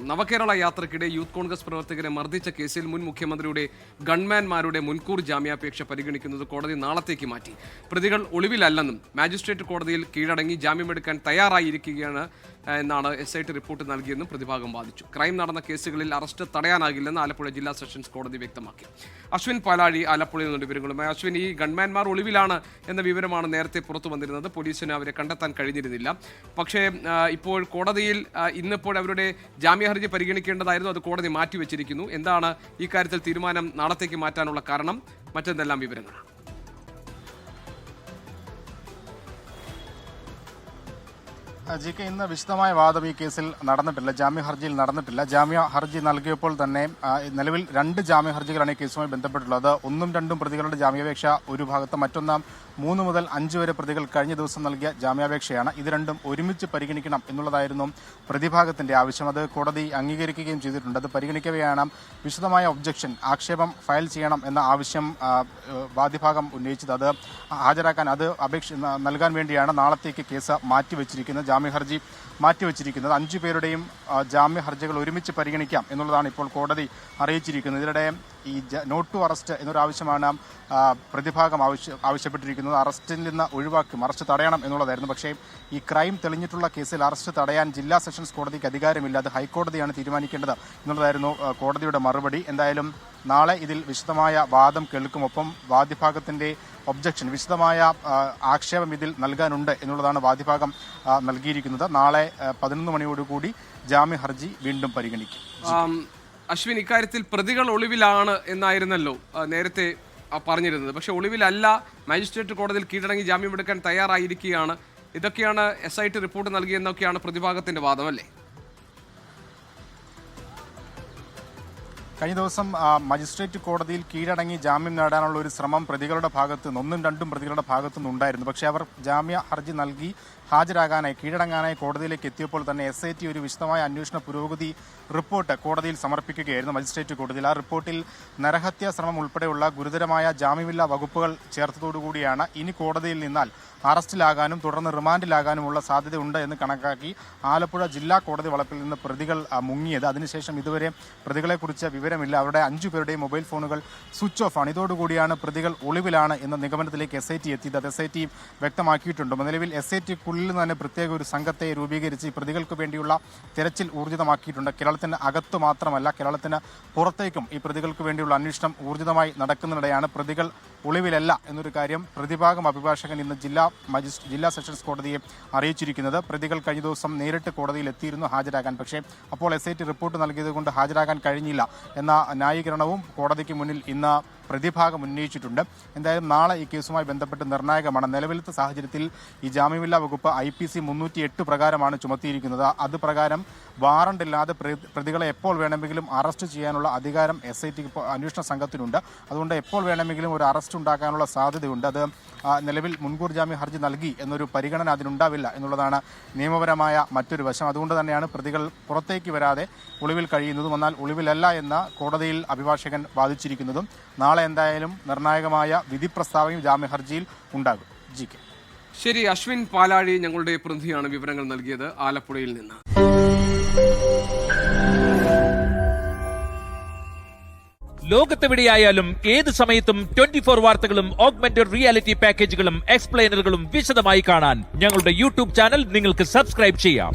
നവകേരള യാത്രയ്ക്കിടെ യൂത്ത് കോൺഗ്രസ് പ്രവർത്തകരെ മർദ്ദിച്ച കേസിൽ മുൻ മുഖ്യമന്ത്രിയുടെ ഗൺമാൻമാരുടെ മുൻകൂർ ജാമ്യാപേക്ഷ പരിഗണിക്കുന്നത് കോടതി നാളത്തേക്ക് മാറ്റി. പ്രതികൾ ഒളിവിലല്ലെന്നും മാജിസ്ട്രേറ്റ് കോടതിയിൽ കീഴടങ്ങി ജാമ്യമെടുക്കാൻ തയ്യാറായിരിക്കുകയാണ് എന്നാണ് SIT റിപ്പോർട്ട് നൽകിയെന്നും പ്രതിഭാഗം വാദിച്ചു. ക്രൈം നടന്ന കേസുകളിൽ അറസ്റ്റ് തടയാനാകില്ലെന്ന് ആലപ്പുഴ ജില്ലാ സെഷൻസ് കോടതി വ്യക്തമാക്കി. അശ്വിൻ പാലാഴി ആലപ്പുഴയിൽ നിന്നുണ്ട് വിവരങ്ങളുമായി. അശ്വിൻ, ഈ ഗൺമാൻമാർ ഒളിവിലാണ് എന്ന വിവരമാണ് നേരത്തെ പുറത്തു വന്നിരുന്നത്. പോലീസിന് അവരെ കണ്ടെത്താൻ കഴിഞ്ഞിരുന്നില്ല. പക്ഷേ ഇപ്പോൾ കോടതിയിൽ ഇന്നിപ്പോൾ അവരുടെ ജാമ്യഹർജി പരിഗണിക്കേണ്ടതായിരുന്നു. അത് കോടതി മാറ്റിവെച്ചിരിക്കുന്നു. എന്താണ് ഈ കാര്യത്തിൽ തീരുമാനം നാളത്തേക്ക് മാറ്റാനുള്ള കാരണം? മറ്റെന്തെല്ലാം വിവരങ്ങൾ? GK, ഇന്ന് വിശദമായ വാദം ഈ കേസിൽ നടന്നിട്ടില്ല. ജാമ്യ ഹർജിയിൽ നടന്നിട്ടില്ല. ജാമ്യ ഹർജി നൽകിയപ്പോൾ തന്നെ നിലവിൽ 2 ജാമ്യ ഹർജികളാണ് ഈ കേസുമായി ബന്ധപ്പെട്ടുള്ളത്. 1ഉം 2ഉം പ്രതികളുടെ ജാമ്യാപേക്ഷ ഒരു ഭാഗത്ത്, മറ്റൊന്നാം 3 മുതൽ 5 വരെ പ്രതികൾ കഴിഞ്ഞ ദിവസം നൽകിയ ജാമ്യാപേക്ഷയാണ്. ഇത് രണ്ടും ഒരുമിച്ച് പരിഗണിക്കണം എന്നുള്ളതായിരുന്നു പ്രതിഭാഗത്തിന്റെ ആവശ്യം. അത് കോടതി അംഗീകരിക്കുകയും ചെയ്തിട്ടുണ്ട്. അത് പരിഗണിക്കവെയാണ് വിശദമായ ഒബ്ജക്ഷൻ, ആക്ഷേപം ഫയൽ ചെയ്യണം എന്ന ആവശ്യം വാദിഭാഗം ഉന്നയിച്ചത്. അത് ഹാജരാക്കാൻ, അത് അപേക്ഷ നൽകാൻ വേണ്ടിയാണ് നാളത്തേക്ക് കേസ് മാറ്റിവെച്ചിരിക്കുന്നത്, ജാമ്യ ഹർജി മാറ്റിവെച്ചിരിക്കുന്നത്. 5 പേരുടെയും ജാമ്യ ഹർജികൾ ഒരുമിച്ച് പരിഗണിക്കാം എന്നുള്ളതാണ് ഇപ്പോൾ കോടതി അറിയിച്ചിരിക്കുന്നത്. ഇതിനിടെ ഈ നോട്ട് ടു അറസ്റ്റ് എന്നൊരാവശ്യമാണ് പ്രതിഭാഗം ആവശ്യപ്പെട്ടിരിക്കുന്നത്. അറസ്റ്റിൽ നിന്ന് ഒഴിവാക്കും, അറസ്റ്റ് തടയണം എന്നുള്ളതായിരുന്നു. പക്ഷേ ഈ ക്രൈം തെളിഞ്ഞിട്ടുള്ള കേസിൽ അറസ്റ്റ് തടയാൻ ജില്ലാ സെഷൻസ് കോടതിക്ക് അധികാരമില്ല, അത് ഹൈക്കോടതിയാണ് തീരുമാനിക്കേണ്ടത് എന്നുള്ളതായിരുന്നു കോടതിയുടെ മറുപടി. എന്തായാലും നാളെ ഇതിൽ വിശദമായ വാദം കേൾക്കും. ഒപ്പം വാദിഭാഗത്തിന്റെ ഒബ്ജക്ഷൻ, വിശദമായ ആക്ഷേപം ഇതിൽ നൽകാനുണ്ട് എന്നുള്ളതാണ് വാദിഭാഗം നൽകിയിരിക്കുന്നത്. നാളെ 11 മണിയോടുകൂടി ജാമ്യ ഹർജി വീണ്ടും പരിഗണിക്കും. അശ്വിൻ, ഇക്കാര്യത്തിൽ പ്രതികൾ ഒളിവിലാണ് എന്നായിരുന്നല്ലോ നേരത്തെ പറഞ്ഞിരുന്നത്. പക്ഷെ ഒളിവിലല്ല, മജിസ്ട്രേറ്റ് കോടതിയിൽ കീഴടങ്ങി ജാമ്യമെടുക്കാൻ തയ്യാറായിരിക്കുകയാണ്. ഇതൊക്കെയാണ് SIT റിപ്പോർട്ട് നൽകിയെന്നൊക്കെയാണ് പ്രതിഭാഗത്തിന്റെ വാദം, അല്ലേ? കഴിഞ്ഞ ദിവസം മജിസ്ട്രേറ്റ് കോടതിയിൽ കീഴടങ്ങി ജാമ്യം നേടാനുള്ള ഒരു ശ്രമം പ്രതികളുടെ ഭാഗത്ത് നിന്ന്, 1ഉം 2ഉം പ്രതികളുടെ ഭാഗത്തു നിന്നുണ്ടായിരുന്നു. പക്ഷേ അവർ ജാമ്യ ഹർജി നൽകി ഹാജരാകാനായി, കീഴടങ്ങാനായി കോടതിയിലേക്ക് എത്തിയപ്പോൾ തന്നെ SIT ഒരു വിശദമായ അന്വേഷണ പുരോഗതി റിപ്പോർട്ട് കോടതിയിൽ സമർപ്പിക്കുകയായിരുന്നു, മജിസ്ട്രേറ്റ് കോടതിയിൽ. ആ റിപ്പോർട്ടിൽ നരഹത്യാ ശ്രമം ഉൾപ്പെടെയുള്ള ഗുരുതരമായ ജാമ്യമില്ലാ വകുപ്പുകൾ ചേർത്തതോടുകൂടിയാണ് ഇനി കോടതിയിൽ നിന്നാൽ അറസ്റ്റിലാകാനും തുടർന്ന് റിമാൻഡിലാകാനുമുള്ള സാധ്യതയുണ്ട് എന്ന് കണക്കാക്കി ആലപ്പുഴ ജില്ലാ കോടതി വളപ്പിൽ നിന്ന് പ്രതികൾ മുങ്ങിയത്. അതിനുശേഷം ഇതുവരെ പ്രതികളെക്കുറിച്ച് വിവരമില്ല. അവരുടെ 5 പേരുടെയും മൊബൈൽ ഫോണുകൾ സ്വിച്ച് ഓഫ് ആണ്. ഇതോടുകൂടിയാണ് പ്രതികൾ ഒളിവിലാണ് എന്ന നിഗമനത്തിലേക്ക് SIT എത്തിയത്. അത് SIT വ്യക്തമാക്കിയിട്ടുണ്ട്. നിലവിൽ SITക്കുള്ളിൽ നിന്ന് തന്നെ പ്രത്യേക ഒരു സംഘത്തെ രൂപീകരിച്ച് പ്രതികൾക്ക് വേണ്ടിയുള്ള തെരച്ചിൽ ഊർജിതമാക്കിയിട്ടുണ്ട്. കേരളത്തിന് അകത്ത് മാത്രമല്ല, കേരളത്തിന് പുറത്തേക്കും ഈ പ്രതികൾക്ക് വേണ്ടിയുള്ള അന്വേഷണം ഊർജിതമായി നടക്കുന്നതിനിടെയാണ് പ്രതികൾ ഒളിവിലല്ല എന്നൊരു കാര്യം പ്രതിഭാഗം അഭിഭാഷകൻ ഇന്ന് ജില്ലാ സെഷൻസ് കോടതിയെ അറിയിച്ചിരിക്കുന്നത്. പ്രതികൾ കഴിഞ്ഞ ദിവസം നേരിട്ട് കോടതിയിൽ എത്തിയിരുന്നു ഹാജരാകാൻ. പക്ഷേ അപ്പോൾ SIT റിപ്പോർട്ട് നൽകിയത് കൊണ്ട് ഹാജരാകാൻ കഴിഞ്ഞില്ല എന്ന ന്യായീകരണവും കോടതിക്ക് മുന്നിൽ ഇന്ന് പ്രതിഭാഗം ഉന്നയിച്ചിട്ടുണ്ട്. എന്തായാലും നാളെ ഈ കേസുമായി ബന്ധപ്പെട്ട് നിർണായകമാണ്. നിലവിലത്തെ സാഹചര്യത്തിൽ ഈ ജാമ്യമില്ലാ വകുപ്പ് IPC 308 പ്രകാരമാണ് ചുമത്തിയിരിക്കുന്നത്. അത് പ്രകാരം വാറണ്ടില്ലാതെ പ്രതികളെ എപ്പോൾ വേണമെങ്കിലും അറസ്റ്റ് ചെയ്യാനുള്ള അധികാരം SIT അന്വേഷണ സംഘത്തിനുണ്ട്. അതുകൊണ്ട് എപ്പോൾ വേണമെങ്കിലും ഒരു അറസ്റ്റ് ഉണ്ടാക്കാനുള്ള സാധ്യതയുണ്ട്. അത് നിലവിൽ മുൻകൂർ ജാമ്യ ഹർജി നൽകി എന്നൊരു പരിഗണന അതിനുണ്ടാവില്ല എന്നുള്ളതാണ് നിയമപരമായ മറ്റൊരു വശം. അതുകൊണ്ട് തന്നെയാണ് പ്രതികൾ പുറത്തേക്ക് വരാതെ ഒളിവിൽ കഴിയുന്നതും. എന്നാൽ ഒളിവിലല്ല എന്ന കോടതിയിൽ അഭിഭാഷകൻ വാദിച്ചിരിക്കുന്നതും. നാളെ എന്തായാലും നിർണായകമായ വിധി പ്രസ്താവനയും ജാമ്യ ഹർജിയിൽ ഉണ്ടാകും. GK. ശരി, അശ്വിൻ പാലാഴി ഞങ്ങളുടെ പ്രതിനിധിയാണ് വിവരങ്ങൾ നൽകിയത് ആലപ്പുഴയിൽ നിന്ന്. ലോകത്തെവിടെയായാലും ഏത് സമയത്തും 24 വാർത്തകളും ഓഗ്മെന്റഡ് റിയാലിറ്റി പാക്കേജുകളും എക്സ്പ്ലെയിനറുകളും വിശദമായി കാണാൻ ഞങ്ങളുടെ YouTube ചാനൽ നിങ്ങൾക്ക് സബ്സ്ക്രൈബ് ചെയ്യാം.